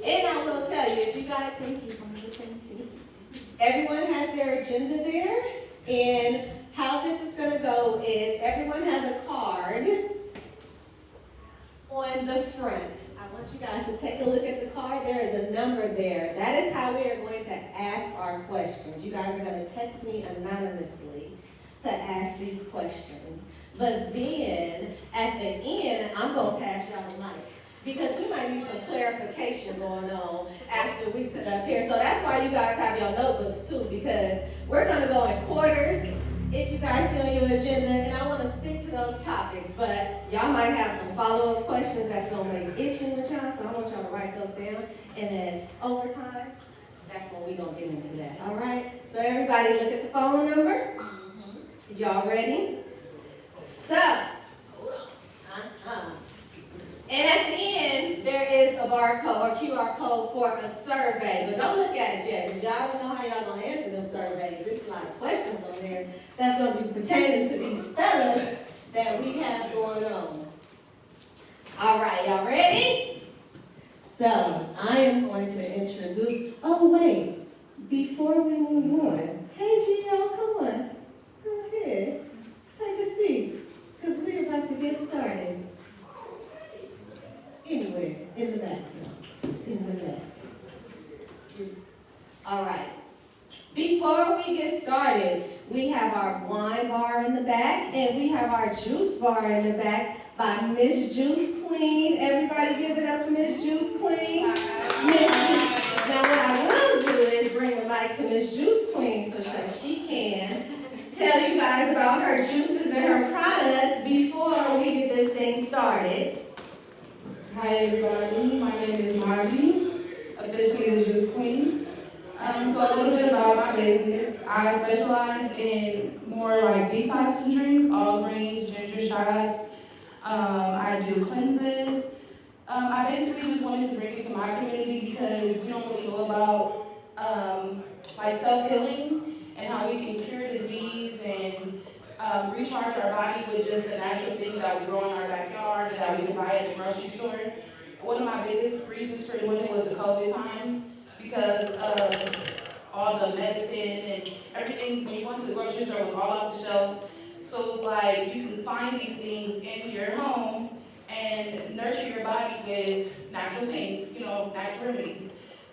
And I will tell you, if you guys, thank you. Everyone has their agenda there, and how this is going to go is everyone has a card on the front. I want you guys to take a look at the card. There is a number there. That is how we are going to ask our questions. You guys are going to text me anonymously to ask these questions. But then, at the end, I'm going to pass y'all the mic. Because we might need some clarification going on after we sit up here. So that's why you guys have your notebooks too, because we're going to go in quarters if you guys see on your agenda, and I want to stick to those topics. But y'all might have some follow-up questions that's going to make itching with y'all, so I want y'all to write those down. And then overtime, that's when we're going to get into that. All right? So everybody look at the phone number. Y'all ready? So, and at the end, there is a barcode or QR code for a survey. But don't look at it yet, because y'all don't know how y'all going to answer them surveys. There's a lot of questions on there that's going to be pertaining to these fellas that we have going on. All right, y'all ready? So, I am going to introduce, oh wait, before we move on, hey Gio, come on, go ahead, take a seat, because we're about to get started. Anywhere, in the back, in the back. All right. Before we get started, we have our wine bar in the back, and we have our juice bar in the back by Miss Juice Queen. Everybody give it up for Miss Juice Queen. Now what I will do is bring the mic to Miss Juice Queen so that she can tell you guys about her juices and her products before we get this thing started. Hi everybody, my name is Margie, officially the Juice Queen. So a little bit about my business. I specialize in more like detox drinks, all greens, ginger shots. I do cleanses. I basically just wanted to bring it to my community because we don't really know about like self-healing and how we can cure disease and recharge our body with just the natural things that we grow in our backyard that we can buy at the grocery store. One of my biggest reasons for doing it was the COVID time because of all the medicine and everything. When you went to the grocery store, it was all off the shelf. So it was like you can find these things in your home and nurture your body with natural things, natural remedies.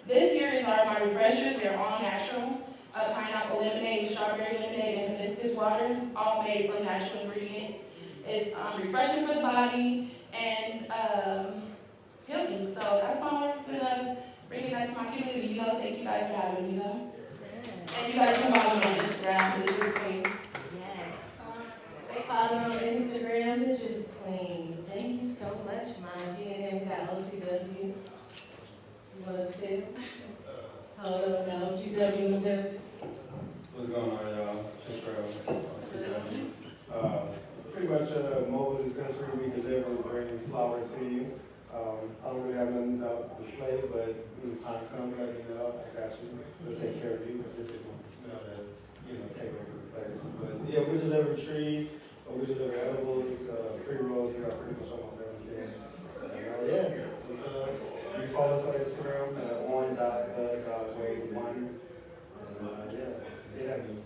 This here is my refreshers. They're all natural. Pineapple lemonade, strawberry lemonade, and hibiscus water, all made from natural ingredients. It's refreshing for the body and healing. So that's why I wanted to bring it back to my community. Thank you guys for having me. And you guys can follow me on Instagram, the Juice Queen. Yes. They follow me on Instagram, the Juice Queen. Thank you so much, Margie. And then we got OTW. You want to spit? Hold on, we got OTW in the building. What's going on, y'all? Pretty much a mobile dispensary. We deliver and bring flour to you. I don't really have nothing out display, but when the time comes, let me know. I got you. We'll take care of you. I just didn't want the smell that, take over the place. But yeah, we deliver trees, we deliver edibles, pre-rolls. We got pretty much almost everything. And just you follow us on Instagram, on.the.wave1. And say that to me.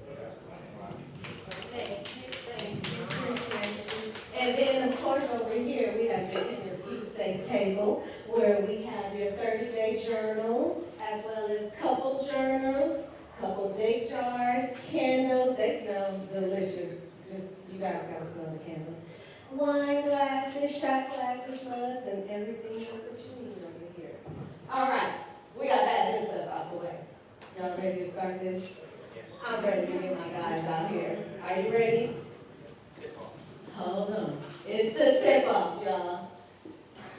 Thank you, appreciate you. And then, of course, over here, we have the Keepsake table, where we have your 30-day journals, as well as couple journals, couple date jars, candles. They smell delicious. Just, you guys gotta smell the candles. Wine glasses, shot glasses, mugs, and everything else that you need over here. All right, we got that stuff out the way. Y'all ready to start this? I'm ready to get my guys out here. Are you ready? Hold on. It's the tip off, y'all.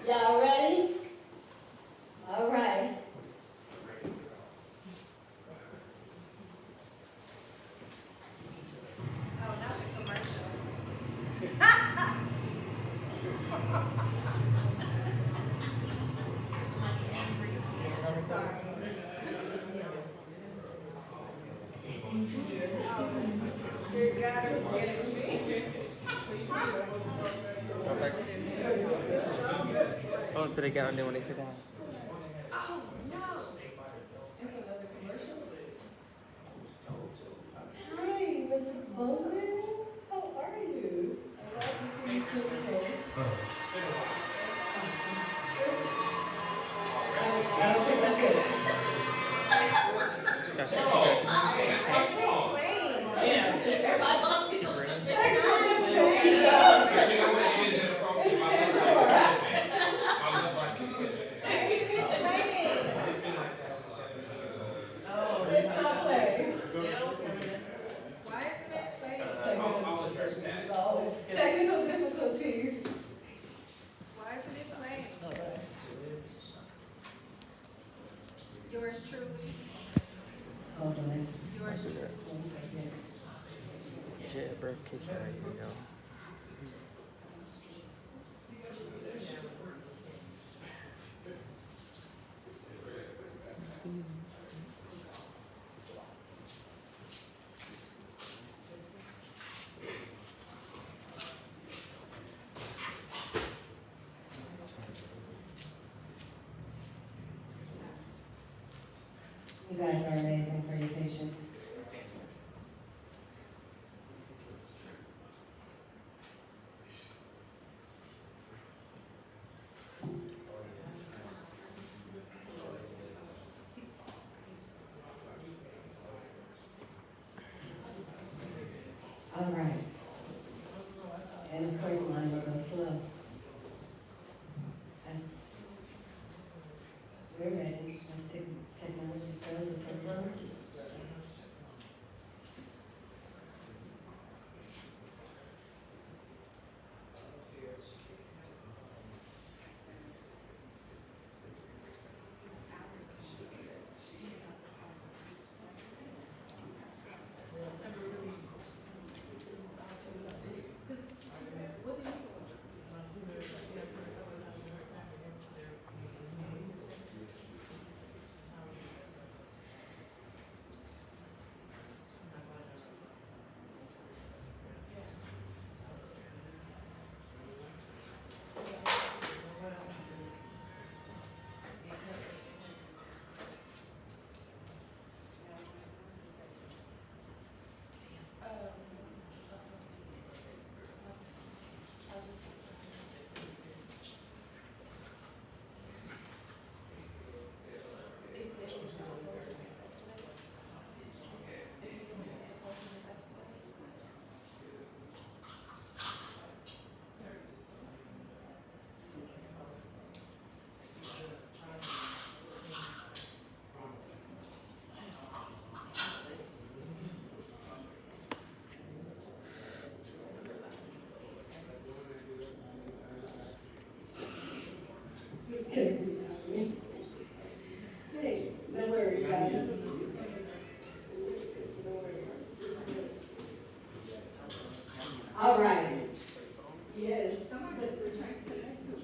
Y'all ready? All right. Oh, not the commercial. Sorry. Good God, it's getting me. Oh, so they get on there when they sit down. Oh, Hold on. I'll do that. Yeah, bro, kick it right here, yo. You guys are amazing for your patience. All right. And of course, mine will go slow. Okay. We're ready. Once technology goes, it's a flow. Hey, no worries, guys. All right. Yes. Some of us were trying to connect to it.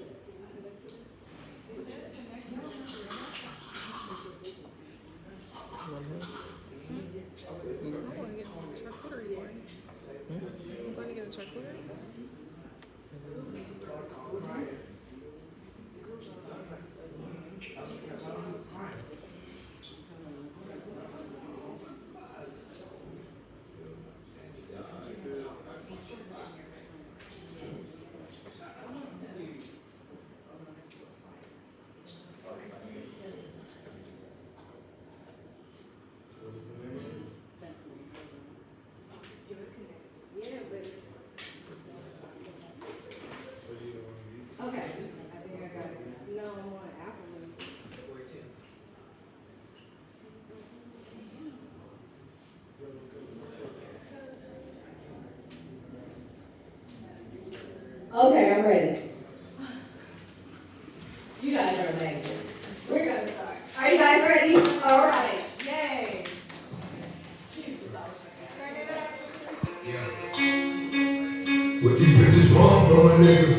Yeah, but okay. I think I got it. No, I'm on Apple. Okay, I'm ready. You guys are amazing. We're gonna start. Are you guys ready? All right. Yay. What these bitches want from a nigga?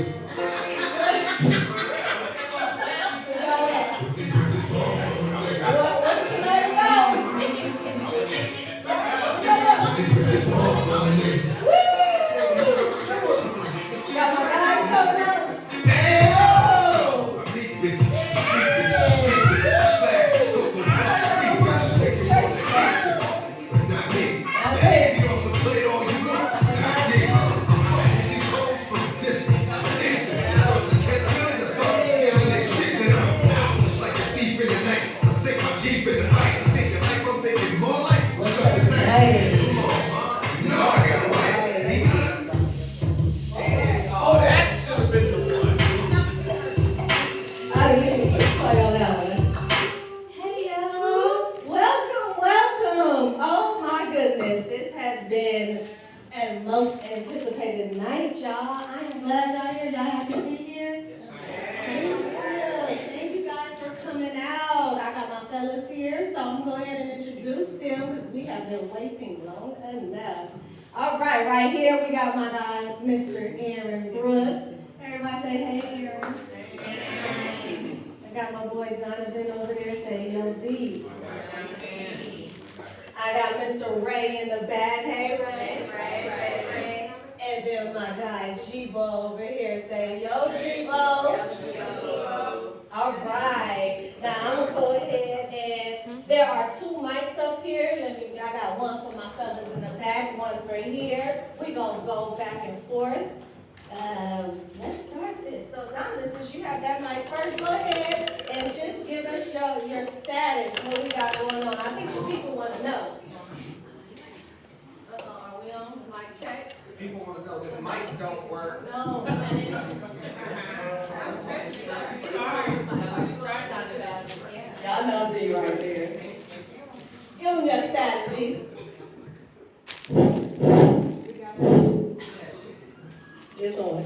What these bitches want from a nigga? What's the name about? What these bitches want from a nigga? Got my guys coming out. Hey, oh! I meet bitches, street bitches, slack, cook 'em, sleep fellas here, so I'm going to go ahead and introduce them because we have been waiting long enough. All right, right here we got my guy, Mr. Aaron Brooks. Everybody say, hey, Aaron. Hey. I got my boy Donovan over there saying, yo, D. I got Mr. Ray in the back. Hey, Ray. And then my guy, G-Bo over here saying, yo, G-Bo. All right. Now, I'm going to go ahead and there are 2 mics up here. I got one for my fellas in the back, one for here. We're going to go back and forth. Let's start this. So, Donovan, since you have that mic first, go ahead and just give us your status, what we got going on. I think the people want to know. Are we on? Mic check? People want to know this mic don't work. No. Y'all know D right there. Give them your status, please. It's on.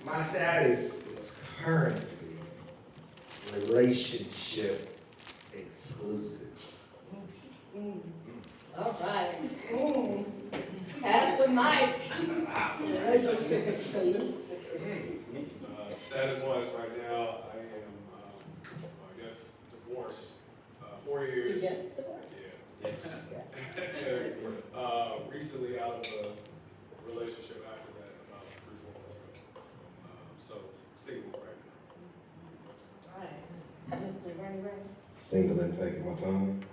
My status is currently relationship exclusive. All right. Pass the mic. Relationship exclusive. Status-wise, right now, I am, I guess, divorced. 4 years. Yes, divorce. Yeah. Yes. Recently out of a relationship after that, about 3-4 months ago. So, single right now. All right. Mr. Ray. Single and taking my time.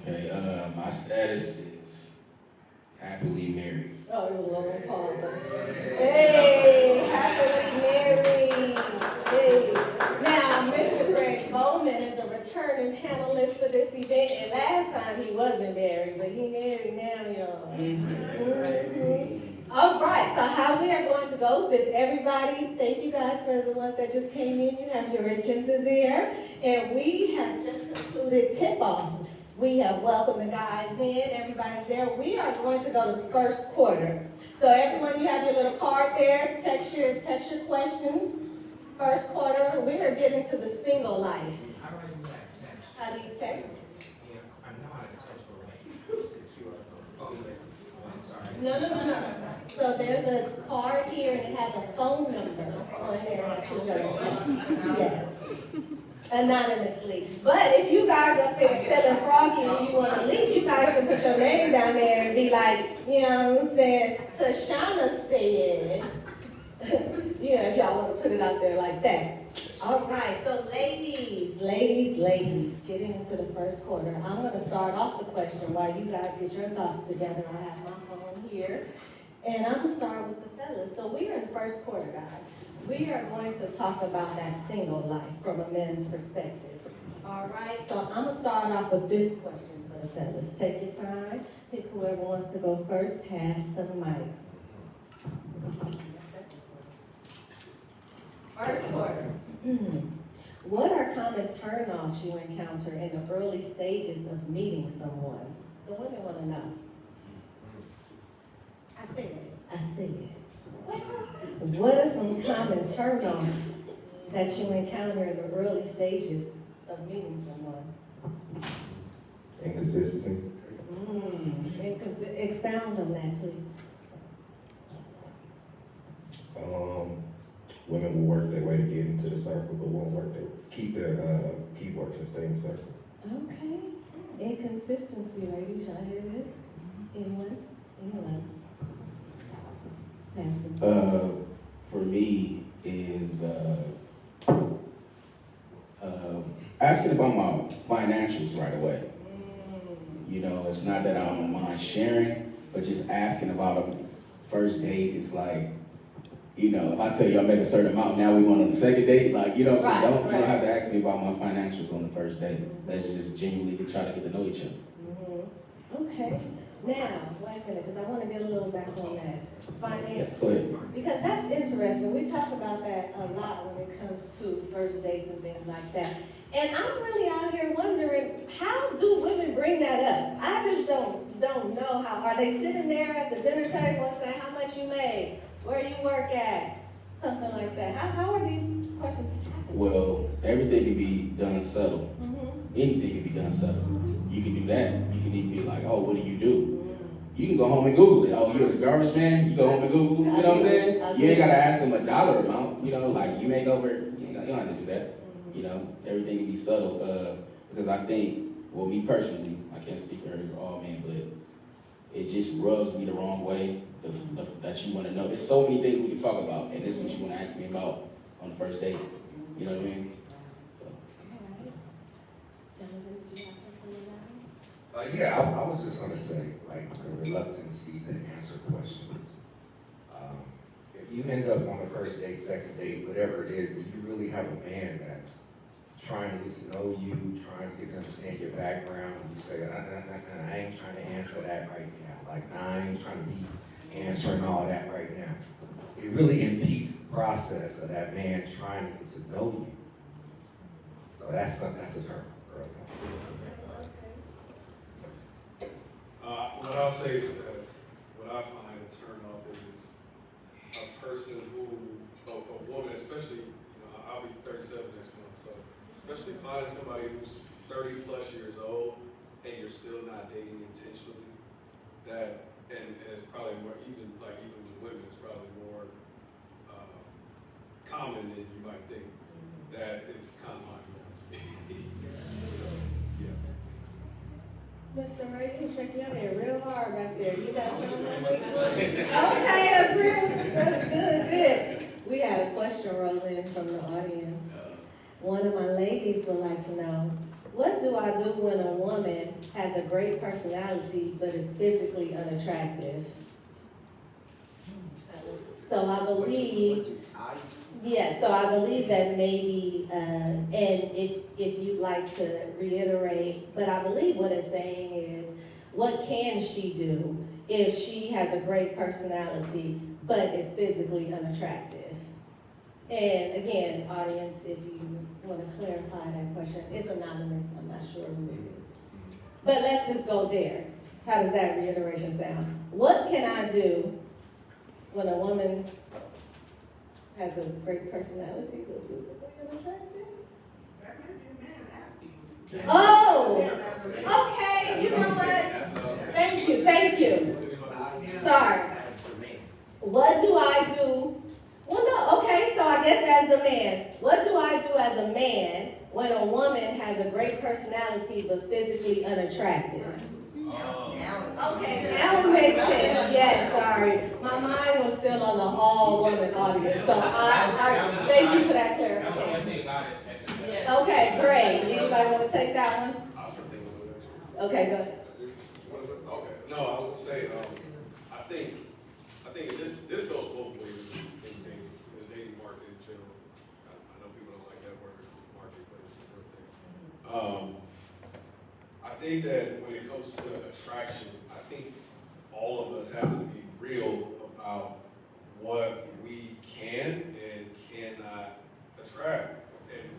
Okay, my status is happily married. Oh, it was a long pause. Hey, happily married. Hey. Now, Mr. Greg Bowman is a returning panelist for this event, and last time he wasn't married, but he married now, y'all. All right, so how we are going to go with this, everybody, thank you guys for the ones that just came in. You have your agenda there, and we have just concluded tip-off. We have welcomed the guys in, everybody's there. We are going to go to the first quarter. So everyone, you have your little card there, text your questions. First quarter, we are getting to the single life. How do I do that? Text? How do you text? Yeah, I know how to text for like secure. Oh, No. So there's a card here and it has a phone number on here that you're gonna yes. Anonymously. But if you guys are feeling froggy and you want to leave, you guys can put your name down there and be like, you know what I'm saying, Tashana said. If y'all want to put it out there like that. All right, so ladies, getting into the first quarter. I'm going to start off the question while you guys get your thoughts together. I have my phone here. And I'm going to start with the fellas. So we are in the first quarter, guys. We are going to talk about that single life from a man's perspective. All right, so I'm going to start off with this question for the fellas. Take your time. Pick whoever wants to go first. Pass the mic. First quarter. What are common turnoffs you encounter in the early stages of meeting someone? The women want to know. I see it. What are some common turnoffs that you encounter in the early stages of meeting someone? Inconsistency. Expound on that, please. Women will work their way to get into the circle, but won't work keep working and stay in the circle. Okay. Inconsistency, ladies. Y'all hear this? Anyone? For me is asking about my financials right away. You know, it's not that I don't mind sharing, but just asking about them. First date is like, you know, if I tell you I make a certain amount, now we want on the second date, like, you know what I'm saying? You don't have to ask me about my financials on the first date. Let's just genuinely try to get to know each other. Okay. Now, wait a minute, because I want to get a little back on that. Finance. Go ahead. Because that's interesting. We talk about that a lot when it comes to first dates and things like that. And I'm really out here wondering, how do women bring that up? I just don't know how. Are they sitting there at the dinner table and saying, how much you made? Where you work at? Something like that. How are these questions happening? Well, everything can be done subtle. Anything can be done subtle. You can do that. You can even be like, oh, what do you do? You can go home and Google it. Oh, you're the garbage man? You go home and Google, you know what I'm saying? You ain't gotta ask them a dollar amount, you know, like you make over, you don't have to do that. You know, everything can be subtle. Because I think, well, me personally, I can't speak for all men, but it just rubs me the wrong way that you wanna know. There's so many things we can talk about, and this is what you wanna ask me about on the first date. You know what I mean? So. Yeah, I was just gonna say, like, the reluctancy to answer questions. If you end up on the first date, second date, whatever it is, and you really have a man that's trying to get to know you, trying to get to understand your background, and you say, I ain't trying to answer that right now. Like, I ain't trying to be answering all that right now. It really impedes the process of that man trying to get to know you. So that's a term. What I'll say is that what I find a turn off is a person who, a woman, especially, I'll be 37 next month, so especially finding somebody who's 30 plus years old and you're still not dating intentionally, that, and it's probably more, even with women, it's probably more common than you might think. That is kind of mind-blowing to me. So, yeah. Mr. Ray, you shaking your head real hard back there. You got something? Okay, approved. That's good. We had a question roll in from the audience. One of my ladies would like to know, what do I do when a woman has a great personality but is physically unattractive? So I believe, that maybe, and if you'd like to reiterate, but I believe what it's saying is, what can she do if she has a great personality but is physically unattractive? And again, audience, if you want to clarify that question, it's anonymous, I'm not sure who it is. But let's just go there. How does that reiteration sound? What can I do when a woman has a great personality but physically unattractive? That might be a man asking. Oh, okay, you know what? Thank you. Sorry. What do I do? Well, no, okay, so I guess as the man, what do I do as a man when a woman has a great personality but physically unattractive? Okay, now it makes sense. Yes, sorry. My mind was still on the all-woman audience, so I thank you for that clarification. Okay, great. Anybody want to take that one? Okay, go ahead. Okay, no, I was gonna say, I think this goes both ways in the dating market in general. I know people don't like that word, market, but it's a real thing. I think that when it comes to attraction, I think all of us have to be real about what we can and cannot attract. And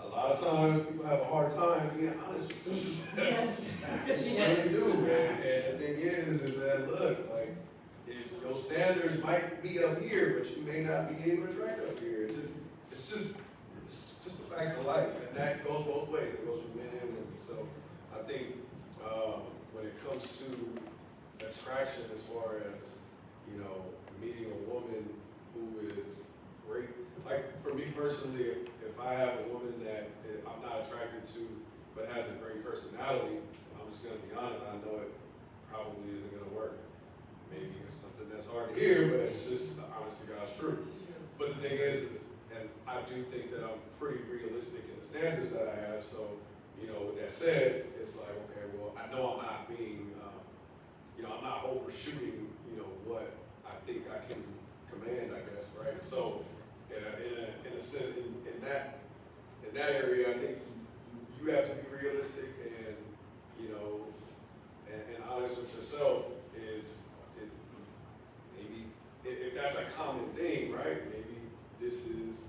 a lot of times people have a hard time being honest with themselves. They really do, man. And the thing is that, look, like, if your standards might be up here, but you may not be able to attract up here. It's just the facts of life. And that goes both ways. It goes for men and women. So I think when it comes to attraction, as far as, meeting a woman who is great, like for me personally, if I have a woman that I'm not attracted to but has a great personality, I'm just gonna be honest, I know it probably isn't gonna work. Maybe it's something that's hard to hear, but it's just the honest to God's truth. But the thing is, and I do think that I'm pretty realistic in the standards that I have, so with that said, it's like, okay, well, I know I'm not being, I'm not overshooting, what I think I can command, I guess, right? So, in a sense, in that area, I think you have to be realistic and, and honest with yourself is maybe, if that's a common thing, right? Maybe this is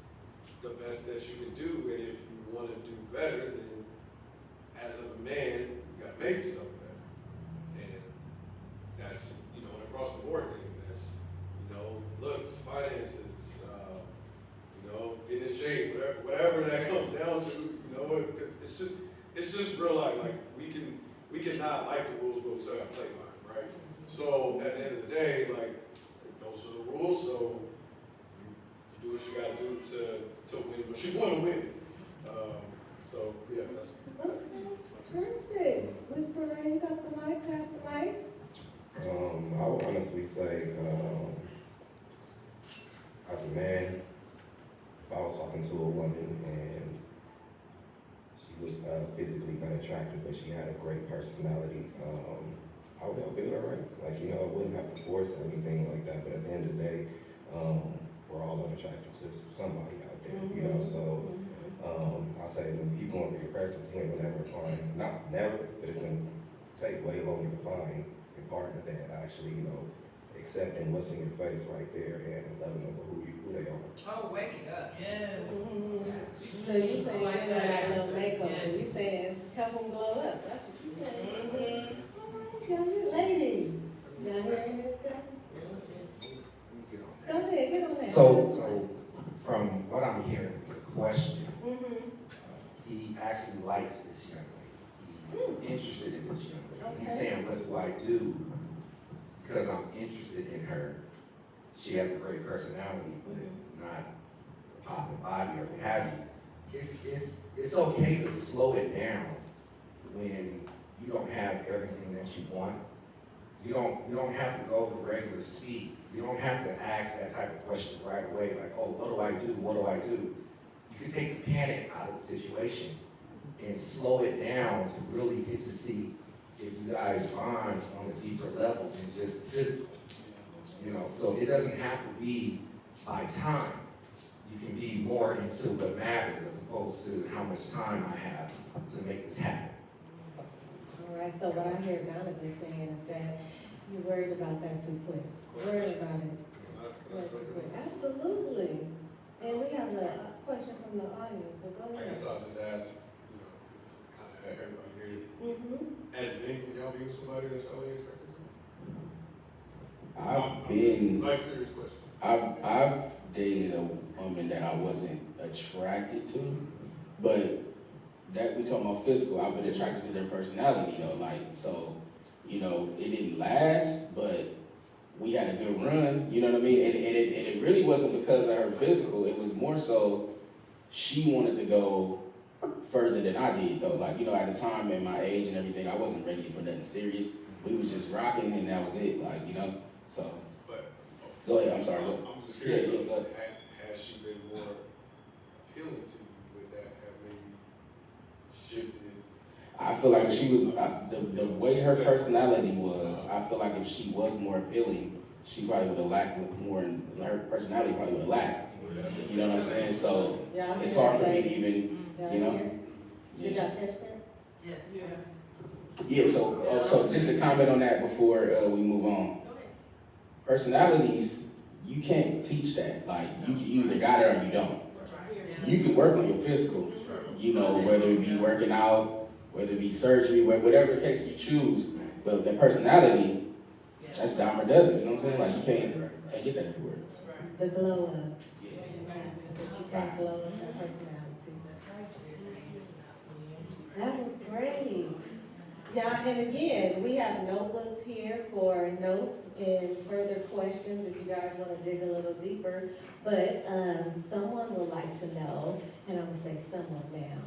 the best that you can do, and if you want to do better, then as a man, you got to make yourself better. And that's, an across the board thing. That's, looks, finances, getting in shape. date, whatever that comes down to, you know, because it's just real life. Like we cannot like the rules, but we still have to play by them, right? So at the end of the day, like those are the rules. So you do what you gotta do to win what you want to win. So yeah, that's my 2 cents. Perfect. Mr. Ray, you got the mic, pass the mic. I would honestly say, as a man, if I was talking to a woman and she was physically unattractive, but she had a great personality, I would help build her right. Like, you know, I wouldn't have to force or anything like that, but at the end of the day, we're all unattracted to somebody out there, you know, so I'll say when you keep going for your preference, you ain't gonna ever find, not never, but it's gonna take way longer to find your partner than actually, you know, accepting what's in your face right there and loving them for who they are. Oh, wake it up. Yes. So you saying you don't got no makeup, but you saying help them glow up, that's what you saying. Okay, ladies, y'all hearing this guy? Go ahead, get on that. So from what I'm hearing, the question, Mm-hmm. he actually likes this young lady. He's interested in this young lady. He's Okay. saying, what do I do? Because I'm interested in her. She has a great personality, but not a popping body or what have you. It's okay to slow it down when you don't have everything that you want. You don't have to go the regular speed. You don't have to ask that type of question right away, like, oh, what do I do? What do I do? You can take the panic out of the situation and slow it down to really get to see if you guys bond on a deeper level than just physical. You know, so it doesn't have to be by time. You can be more into what matters as opposed to how much time I have to make this happen. All right, so what I hear Donovan saying is that you're worried about that too quick. Worried about it way too quick. Absolutely. And we have a question from the audience, but go I ahead. guess I'll just ask, you know, because this is kind of everybody here. Mm-hmm. As men, can y'all be with somebody that's totally attracted to? I've been, Like, serious question. I've dated a woman that I wasn't attracted to, but that we talking about physical, I've been attracted to their personality though, like, so, you know, it didn't last, but we had a good run, you know what I mean? And it really wasn't because of her physical, it was more so she wanted to go further than I did though. Like, you know, at the time and my age and everything, I wasn't ready for nothing serious. We was just rocking and that was it, like, you know, so. But Go ahead, I'm sorry, go. I'm just curious, Yeah, go ahead. has she been more appealing to you with that, have maybe shifted? I feel like if she was, the way her personality was, I feel like if she was more appealing, she probably would have lacked more, her personality probably would have lacked. You know what I'm saying? So Yeah, it's hard for me to even, you know? Did y'all catch that? Yes. Yeah, so just to comment on that before we move on. Personalities, you can't teach that. Like, you either got it or you don't. You can work on your physical, you know, whether it be working out, whether it be surgery, whatever the case you choose, but the personality, that's dime or dozen, you know what I'm saying? Like, you can't get that everywhere. The glow up. Yeah. But you can't glow up that personality. That was great. Yeah, and again, we have notebooks here for notes and further questions if you guys want to dig a little deeper. But someone would like to know, and I'm going to say someone now,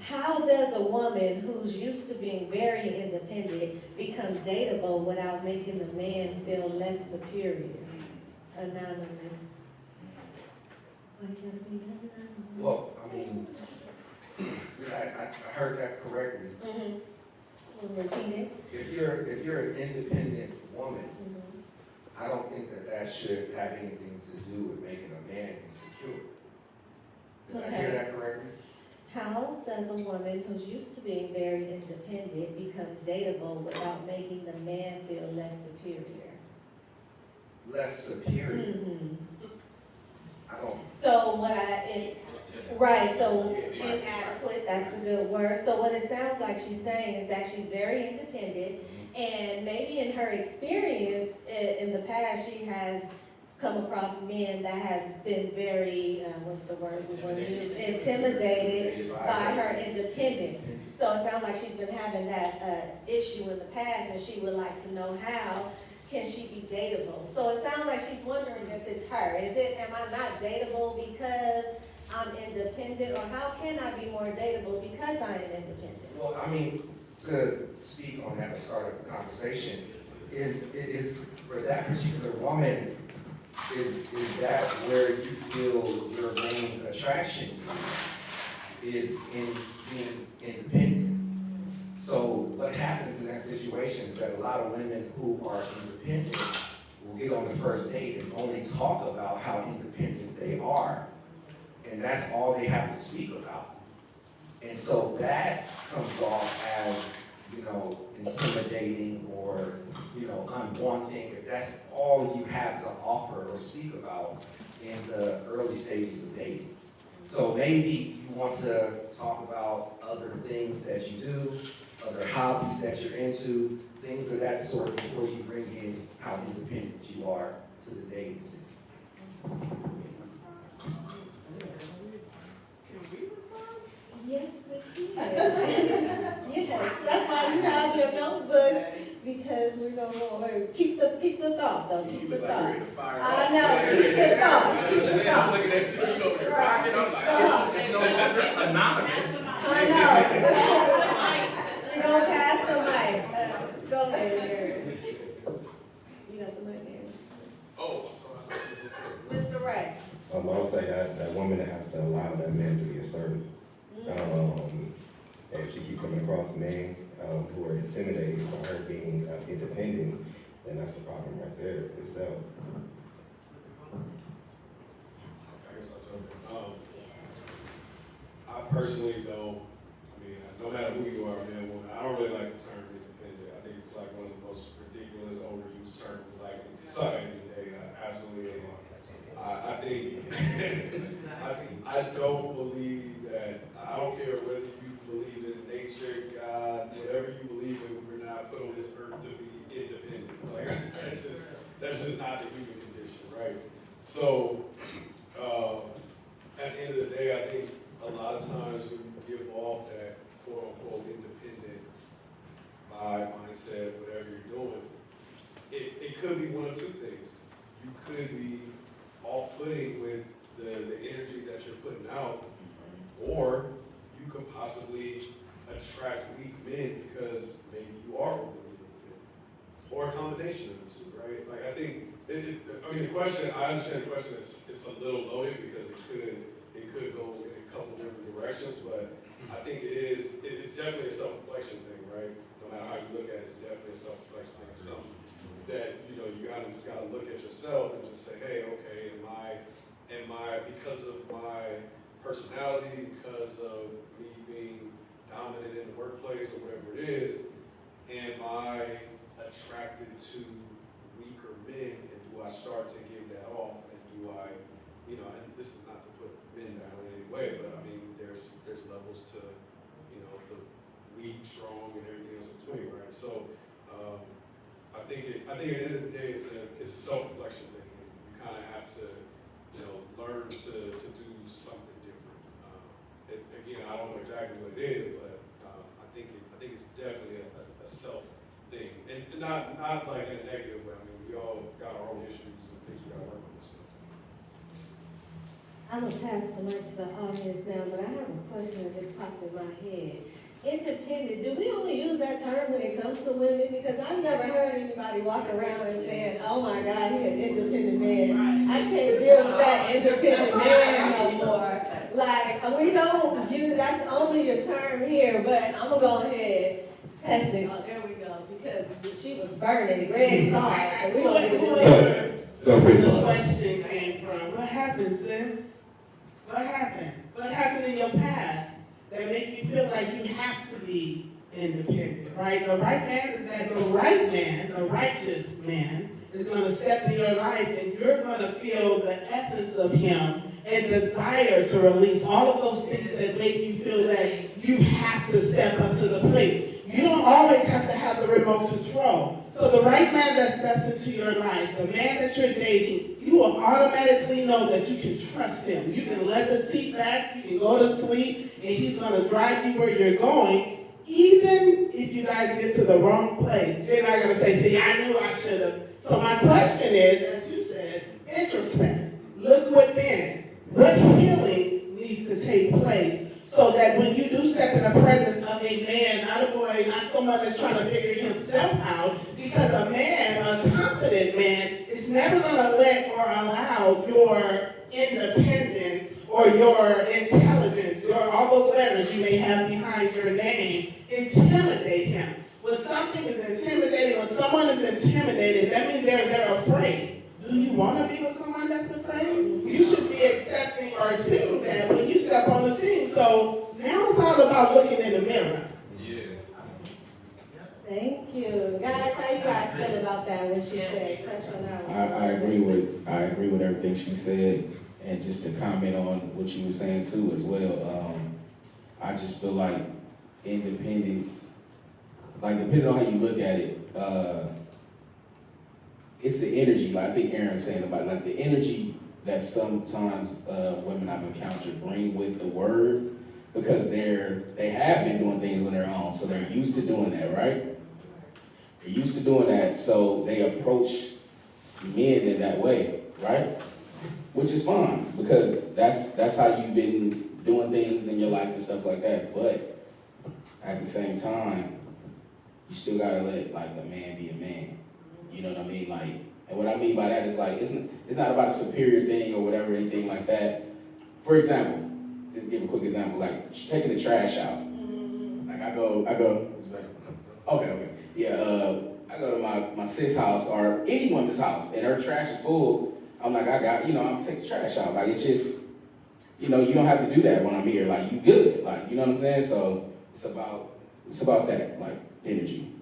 how does a woman who's used to being very independent become dateable without making the man feel less superior? Anonymous. Why you gotta be anonymous? Well, I mean, I heard that correctly. Mm-hmm. We'll repeat it. If you're an independent woman, Mm-hmm. I don't think that should have anything to do with making a man insecure. Did I hear Okay. that correctly? How does a woman who's used to being very independent become dateable without making the man feel less superior? Less superior. Mm-hmm. I don't. So right, so inadequate, that's a good word. So what it sounds like she's saying is that she's very independent, and maybe in her experience in the past she has come across men that has been very, what's the word we want to use? Intimidated by her independence. So it sounds like she's been having that issue in the past, and she would like to know how can she be dateable. So it sounds like she's wondering if it's her. Am I not dateable because I'm independent, or how can I be more dateable because I am independent? Well, I mean, to speak on that, to start a conversation, is for that particular woman, is that where you feel your main attraction is in being independent? So what happens in that situation is that a lot of women who are independent will get on the first date and only talk about how independent they are, and that's all they have to speak about. And so that comes off as, intimidating or, unwanting, if that's all you have to offer or speak about in the early stages of dating. So maybe you want to talk about other things that you do, other hobbies that you're into, things of that sort before you bring in how independent you are to the dating scene. Yes, we can. Yes, that's why you have your notebooks, because we're going to keep the thought, though, keep the thought. I know, keep the thought, keep the thought. I'm looking at you, you over there rocking, I'm like, it's anonymous. I know. We're going to pass the mic. Go ahead, you got the mic there. Oh, Mr. Ray. I'll say that woman has to allow that man to be assertive. If she keep coming across men who are intimidated by her being independent, then that's the problem right there itself. I guess I'll jump in. I personally don't, no matter who you are, man, woman, I don't really like the term independent. I think it's like one of the most ridiculous, overused terms like in society today. I absolutely hate it. I think, I don't believe that, I don't care whether you believe in nature, God, whatever you believe in, we're not put on this earth to be independent. Like, that's just not the human condition, right? So, at the end of the day, I think a lot of times when you give off that quote-unquote independent vibe, mindset, whatever you're doing, it could be one of two things. You could be off-putting with the energy that you're putting out, or you could possibly attract weak men because maybe you are overly independent, or a combination of the two, right? Like, I think, the question, I understand the question, it's a little loaded because it could go in a couple different directions, but I think it's definitely a self-reflection thing, right? No matter how you look at it, it's definitely a self-reflection thing. It's something that, you just gotta look at yourself and just say, hey, okay, am I, because of my personality, because of me being dominant in the workplace or whatever it is, am I attracted to weaker men, and do I start to give that off, and do I, and this is not to put men down in any way, but there's levels to, the weak, strong, and everything else in between, right? So, I think at the end of the day, it's a self-reflection thing. You kind of have to, learn to do something different. Again, I don't know exactly what it is, but I think it's definitely a self thing, and not like in a negative way. We all got our own issues and things we got to work on. So. I'm going to pass the mic to the audience now, but I have a question that just popped in my head. Independent, do we only use that term when it comes to women? Because I've never heard anybody walk around and saying, oh my God, he's an independent man. I can't deal with that independent man no more. Like, we don't use, that's only your term here, but I'm going to go ahead, test it. Oh, there we go, because she was burning, Greg saw it, so we're going to do it. The question came from, what happened, sis? What happened? What happened in your past that make you feel like you have to be independent, right? The right man is that the right man, the righteous man, is going to step in your life, and you're going to feel the essence of him and desire to release all of those things that make you feel that you have to step up to the plate. You don't always have to have the remote control. So the right man that steps into your life, the man that you're dating, you will automatically know that you can trust him. You can let the seat back, you can go to sleep, and he's gonna drive you where you're going. Even if you guys get to the wrong place, you're not gonna say, see, I knew I should have. So my question is, as you said, introspect. Look within. What healing needs to take place so that when you do step in the presence of a man, not a boy, not someone that's trying to figure himself out, because a man, a confident man, is never gonna let or allow your independence or your intelligence, or all those letters you may have behind your name, intimidate him. When something is intimidating, when someone is intimidated, that means they're afraid. Do you want to be with someone that's afraid? You should be accepting or seeing that when you step on the scene. So now it's all about looking in the mirror. Yeah. Thank you. Guys, how you guys feel about that, what she said? Touch on that one. I agree with everything she said, and just to comment on what you were saying too as well. I just feel like independence, like depending on how you look at it, it's the energy. Like I think Aaron's saying about like the energy that sometimes women I've encountered bring with the word, because they have been doing things on their own, so they're used to doing that, right? They're used to doing that, so they approach men in that way, right? Which is fine, because that's how you've been doing things in your life and stuff like that. But at the same time, you still gotta let like a man be a man. You know what I mean? Like, and what I mean by that is like it's not about a superior thing or whatever, anything like that. For example, just give a quick example, like taking the trash out. Like I go. It's like, okay, yeah. I go to my sis' house or anyone's house, and her trash is full. I'm like, I'm gonna take the trash out. Like, it's just, you don't have to do that when I'm here. Like, you good. Like, you know what I'm saying? So it's about that, like, energy.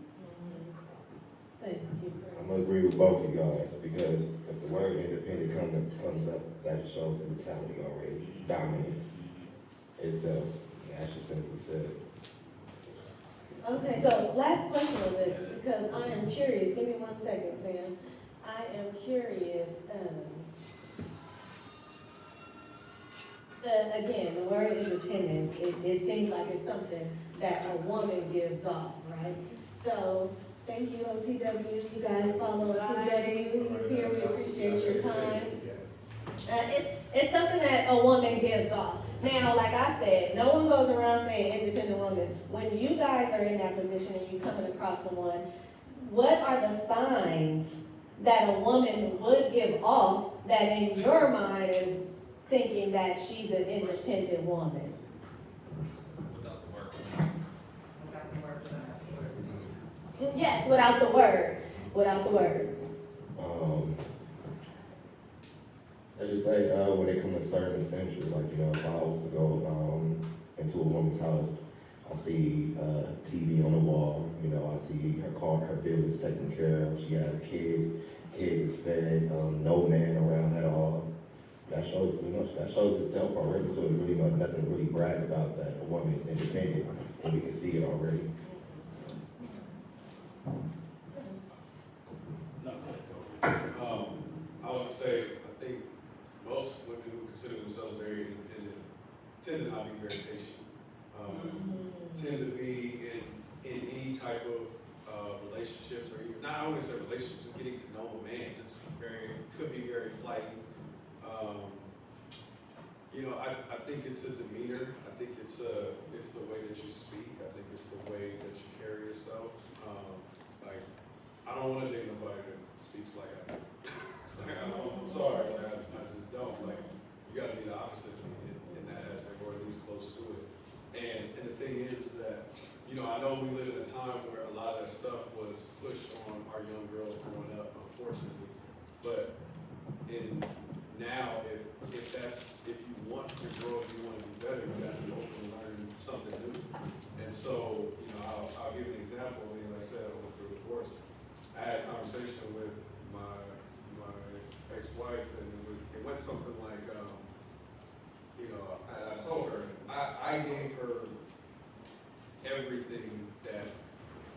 Thank you. I'm gonna agree with both of you guys, because if the word independent comes up, that shows the mentality already, dominance itself, as you simply said. Okay, so last question on this, because I am curious. Give me 1 second, Sam. I am curious. Again, the word independence, it seems like it's something that a woman gives off, right? So, thank you, OTW. You guys follow OTW. He's here. We appreciate your time. It's something that a woman gives off. Now, like I said, no one goes around saying independent woman. When you guys are in that position and you're coming across someone, what are the signs that a woman would give off that in your mind is thinking that she's an independent woman? Without the word. Yes, without the word. Without the word. I just say, when it comes to certain essentials, like, if I was to go into a woman's house, I see TV on the wall, I see her car, her bill is taken care of, she has kids is fed, no man around at all. That shows, that shows itself already, so there's really nothing to really brag about that a woman is independent, and we can see it already. I would say, I think most women who consider themselves very independent tend to not be very patient. Tend to be in any type of relationships, or even, not only say relationships, just getting to know a man, could be very flighty. I think it's a demeanor. I think it's the way that you speak. I think it's the way that you carry yourself. I don't want to date nobody that speaks like I do. I'm sorry, I just don't. You got to be the opposite in that aspect, or at least close to it. And the thing is that, I know we live in a time where a lot of that stuff was pushed on our young girls growing up, unfortunately. But now, if you want to grow, if you want to be better, you got to be open to learn something new. And so, I'll give an example. Like I said, I went through a divorce. I had a conversation with my ex-wife, and it went something like, I told her, I gave her everything that,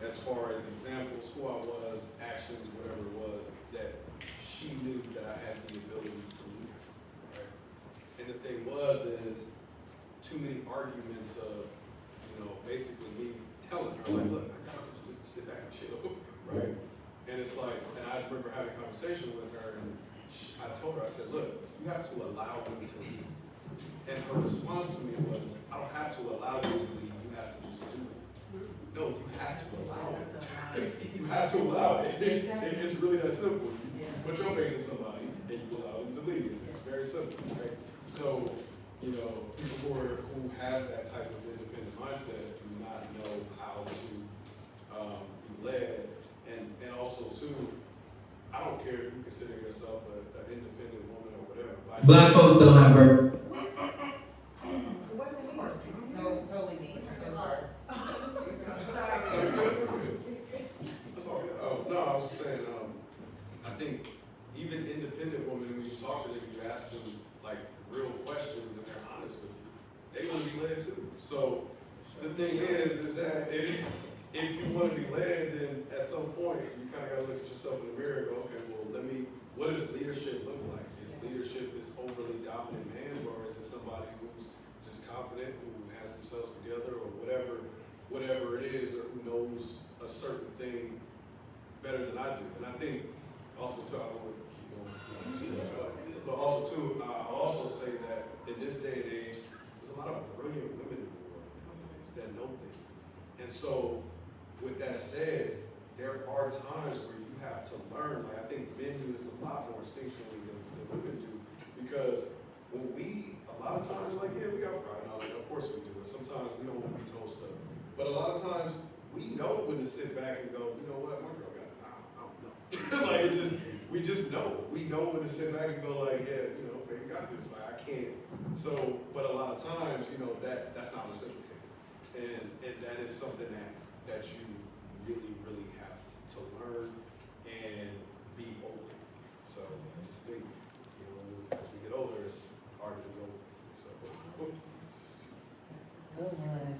as far as examples, who I was, actions, whatever it was, that she she knew that I had the ability to lead her, right? And the thing is too many arguments of, basically me telling her, like, look, I got to just sit back and chill, right? And it's like, and I remember having a conversation with her, and I told her, I said, look, you have to allow me to lead. And her response to me was, I don't have to allow you to lead, you have to just do it. No, you have to allow it. You have to allow it. It's really that simple. You put your faith in somebody, and you allow them to lead. It's very simple, right? So, people who have that type of independent mindset do not know how to be led. And also, too, I don't care if you consider yourself an independent woman or whatever. Black folks don't have birth. It wasn't me. No, it was totally me. I'm so sorry. That's all good. No, I was just saying, I think even independent women, when you talk to them, you ask them like real questions and they're honest with you, they want to be led too. So the thing is that if you want to be led, then at some point you kind of got to look at yourself in the mirror and go, okay, well, what does leadership look like? Is leadership this overly dominant man, or is it somebody who's just confident, who has themselves together, or whatever it is, or who knows a certain thing better than I do? And I think also too, I don't want to keep going too much, but also too, I'll also say that in this day and age, there's a lot of brilliant women in the world nowadays that know things. And so, with that said, there are times where you have to learn. Like, I think men do this a lot more instinctually than women do, because when a lot of times, like, yeah, we got pride, and of course we do, and sometimes we don't want to be told stuff. But a lot of times, we know when to sit back and go, you know what, my girl got it, I don't know. Like, we just know. We know when to sit back and go, like, yeah, baby, got this, like, I can't. So, but a lot of times, that's not reciprocated. And that is something that you really, really have to learn and be open. So I just think, as we get older, it's harder to go. So, Good one.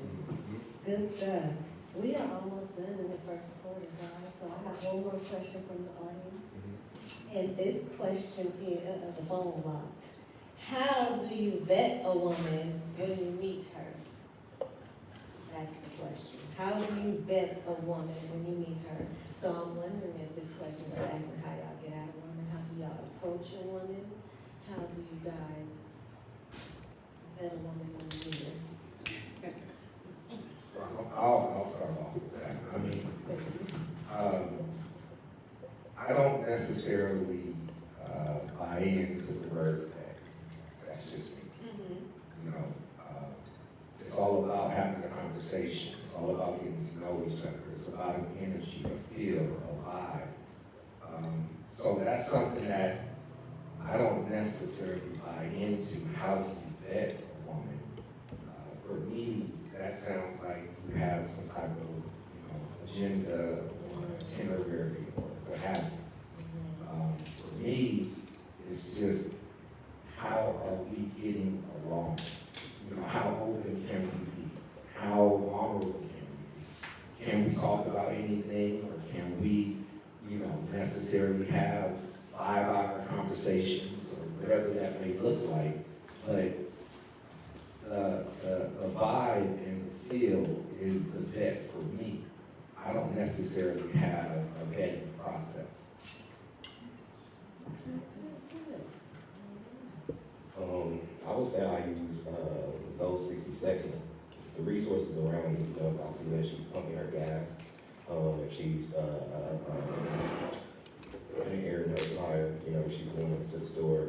Good stuff. We are almost done in the first quarter, guys, so I have one more question from the audience. And this question is the phone locked. How do you vet a woman when you meet her? That's the question. How do you vet a woman when you meet her? So I'm wondering if this question is asking how y'all get out a woman, how do y'all approach a woman? How do you guys vet a woman when you meet her? I'll start off with that. I mean, I don't necessarily buy into the word vet. That's just me. It's all about having a conversation. It's all about getting to know each other. It's about an energy, a feel, a vibe. So that's something that I don't necessarily buy into. How do you vet a woman? For me, that sounds like you have some type of agenda or itinerary or what have you. For me, it's just how are we getting along? How open can we be? How vulnerable can we be? Can we talk about anything, or can we, necessarily have 5-hour conversations or whatever that may look like? But the vibe and the feel is the vet for me. I don't necessarily have a vetting process. I would say I use those 60 seconds, the resources around me. I see that she's pumping her gas, if she's an air note tire, she's going to the store.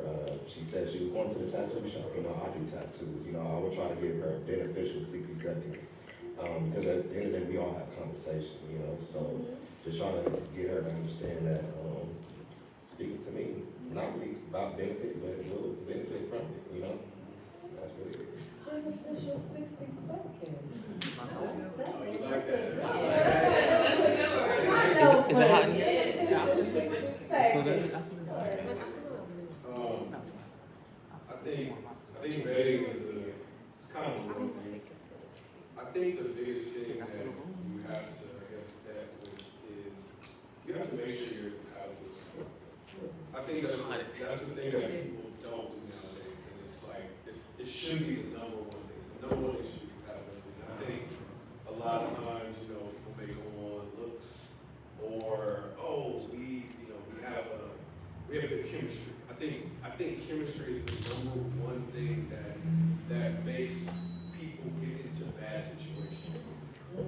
She said she was going to the tattoo shop. I do tattoos. I would try to give her a beneficial 60 seconds. Because at the end of the day, we all have conversation, so just trying to get her to understand that speaking to me, not really about benefit, but it will benefit from it, That's really it. Beneficial 60 seconds. Is it hot in here? I think vetting it's kind of a real thing. I think the biggest thing that you have to, vet with is you have to make sure you're compatible with someone. I think that's the thing that people don't do nowadays, and it's like, it should be the number one thing. The number one thing should be compatibility. And I think a lot of times, people may go on looks, or, we have good chemistry. I think chemistry is the number one thing that makes people get into bad situations.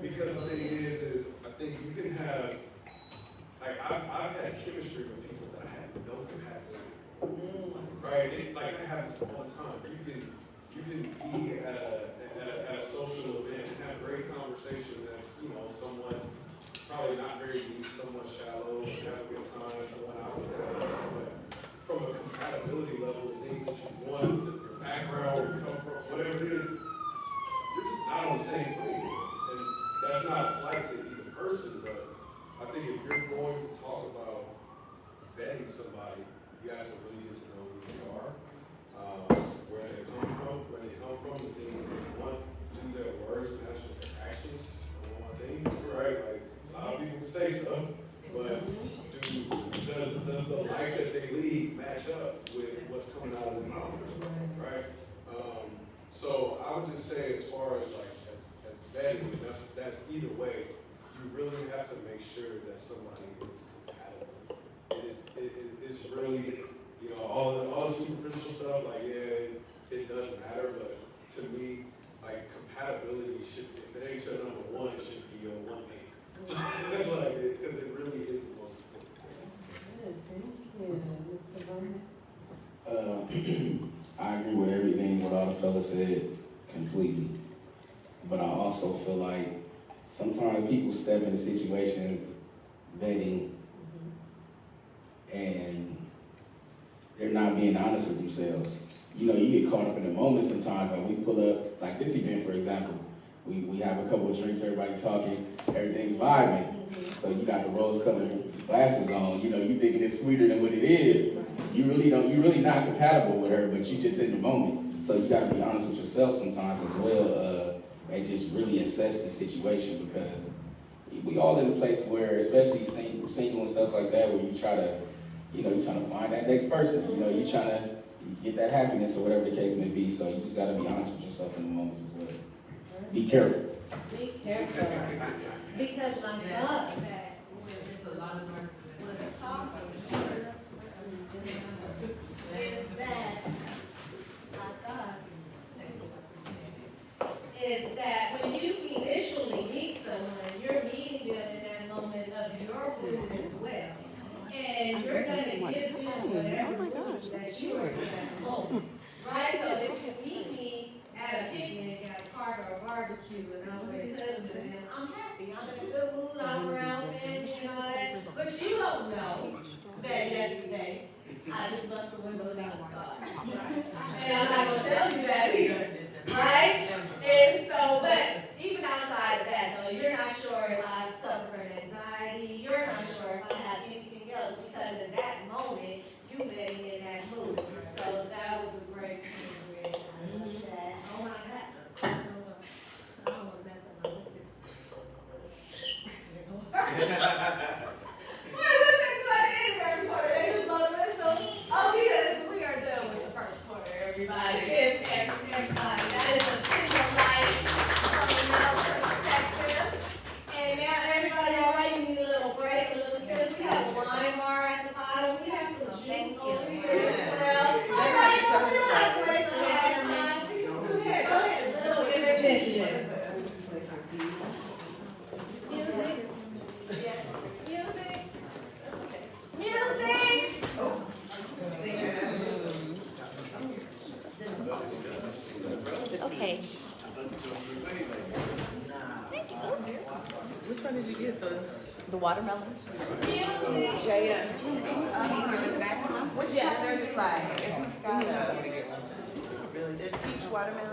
Because the thing is I think you can have, like, I've had chemistry with people that I had no compatibility. Right? That happens all the time. You can be at a social event and have a great conversation that's, somewhat probably not very deep, somewhat shallow, and have a good time going out with that person. But from a compatibility level, the things that you want, your background, where you come from, whatever it is, you're just not on the same page. And that's not a slight to either person, but I think if you're going to talk about vetting somebody, you have to really get to know who they are, where they come from, the things that they want, do their words match with their actions. One thing, right? Like, a lot of people say stuff, but does the life that they lead match up with what's coming out of the mouth, right? So I would just say, as far as as vetting, that's either way. You really have to make sure that somebody is compatible. It's really, all the superficial stuff, like, it does matter, but to me, like, compatibility should, if it ain't your number one, it should be your 1A. Because it really is the most important thing. Good, thank you. Mr. Bowman? I agree with everything what all the fellas said completely. But I also feel like sometimes people step into situations vetting and they're not being honest with themselves. You get caught up in the moment sometimes. Like, we pull up, like this event, for example. We have a couple of drinks, everybody talking, everything's vibing. So you got the rose-colored glasses on. You thinking it's sweeter than what it is. You're really not compatible with her, but you just in the moment. So you got to be honest with yourself sometimes as well, and just really assess the situation, because we all in a place where, especially single and stuff like that, where you try to, you're trying to find that next person. You're trying to get that happiness or whatever the case may be. So you just got to be honest with yourself in the moments as well. Be careful. Be careful. Because my God, There's a lot of nurses that was talking is that when you initially meet someone, you're meeting them in that moment of your mood as well. And you're going to give them whatever mood that you are in that moment. Right? So if you meet me at a picnic, at a park or a barbecue, and I'm with cousins, and I'm happy, I'm in a good mood, I'm around family and all that. But you don't know that yesterday I just bust the windows outside. And I'm not going to tell you that either. Right? And so, but even outside of that, though, you're not sure if I suffer from anxiety, you're not sure if I have anything else, because in that moment, you met me in that mood. So that was a great thing. That, oh my God. I don't want to mess up my lipstick. Well, look at the third quarter. They just love this. So, because we are done with the first quarter, everybody. Everybody. That is a single life from a male perspective. And now, everybody, all right? You need a little break, a little sip. We have a wine bar at the bottom. We have some juice over here as well. All right, so we're going to have a break so we have time. We can do that. Go ahead. A little intermission. Music. Yes. Music. Music. Okay. Which one did you get? The watermelon. Music. Jaya. Which yes, They're just like, it's Moscato. There's peach watermelon.